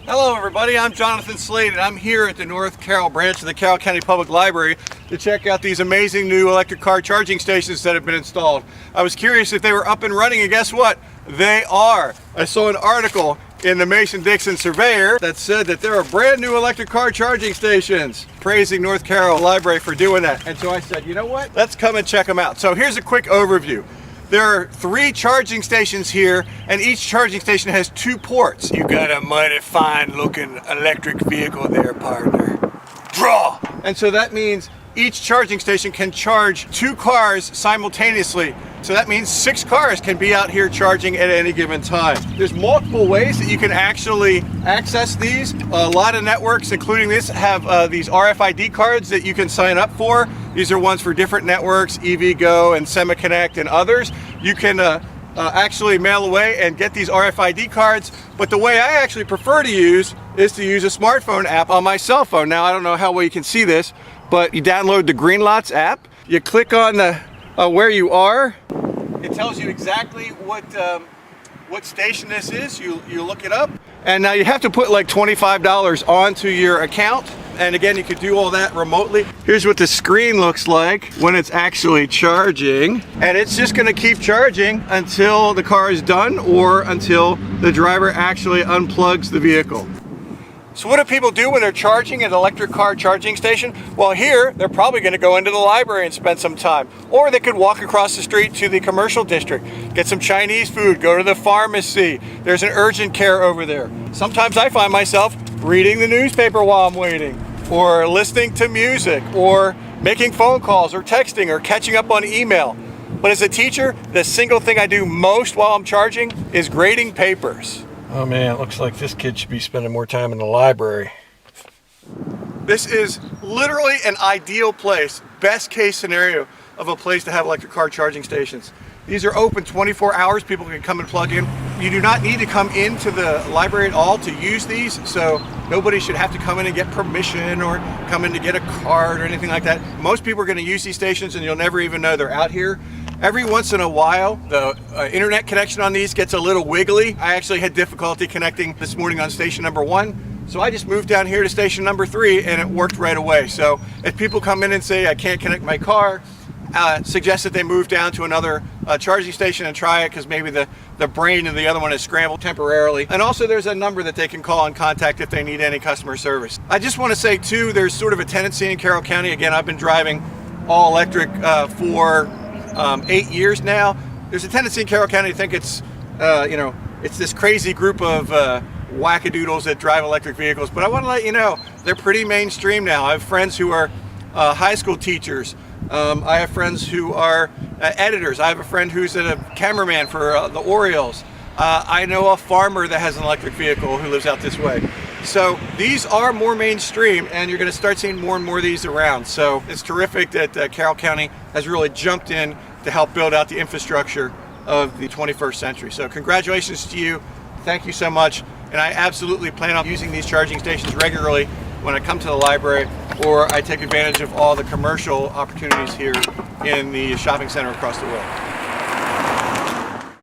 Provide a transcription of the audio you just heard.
Hello everybody, I'm Jonathan Slade and I'm here at the North Carroll branch of the Carroll County Public Library to check out these amazing new electric car charging stations that have been installed. I was curious if they were up and running, and guess what? They are. I saw an article in the Mason-Dixon Surveyor that said that there are brand new electric car charging stations, praising North Carroll Library for doing that. And so I said, you know what? Let's come and check them out. So here's a quick overview. There are 3 charging stations here, and each charging station has 2 ports. You got a mighty fine looking electric vehicle there, partner. Draw! And so that means each charging station can charge 2 cars simultaneously. So that means 6 cars can be out here charging at any given time. There's multiple ways that you can actually access these. A lot of networks, including this, have these RFID cards that you can sign up for. These are ones for different networks, EVgo and SemiConnect and others. You can actually mail away and get these RFID cards, but the way I actually prefer to use is to use a smartphone app on my cell phone. Now, I don't know how well you can see this, but you download the Green Lots app, you click on the where you are. It tells you exactly what station this is. You look it up, and now you have to put like $25 onto your account. And again, you could do all that remotely. Here's what the screen looks like when it's actually charging. And it's just gonna keep charging until the car is done or until the driver actually unplugs the vehicle. So what do people do when they're charging at an electric car charging station? Well, here, they're probably gonna go into the library and spend some time. Or they could walk across the street to the commercial district, get some Chinese food, go to the pharmacy. There's an urgent care over there. Sometimes I find myself reading the newspaper while I'm waiting, or listening to music, or making phone calls, or texting, or catching up on email. But as a teacher, the single thing I do most while I'm charging is grading papers. Oh man, it looks like this kid should be spending more time in the library. This is literally an ideal place, best case scenario of a place to have electric car charging stations. These are open 24 hours, people can come and plug in. You do not need to come into the library at all to use these, so nobody should have to come in and get permission or come in to get a card or anything like that. Most people are going to use these stations and you'll never even know they're out here. Every once in a while, the internet connection on these gets a little wiggly. I actually had difficulty connecting this morning on station number 1. So I just moved down here to station number 3 and it worked right away. So if people come in and say, I can't connect my car, suggest that they move down to another charging station and try it, because maybe the brain of the other one is scrambled temporarily. And also there's a number that they can call and contact if they need any customer service. I just want to say too, there's sort of a tendency in Carroll County, again, I've been driving all electric for 8 years now. There's a tendency in Carroll County to think it's, it's this crazy group of wackadoodles that drive electric vehicles, but I want to let you know, they're pretty mainstream now. I have friends who are high school teachers. I have friends who are editors. I have a friend who's a cameraman for the Orioles. I know a farmer that has an electric vehicle who lives out this way. So these are more mainstream, and you're going to start seeing more and more of these around. So it's terrific that Carroll County has really jumped in to help build out the infrastructure of the 21st century. So congratulations to you. Thank you so much. And I absolutely plan on using these charging stations regularly when I come to the library, or I take advantage of all the commercial opportunities here in the shopping center across the road.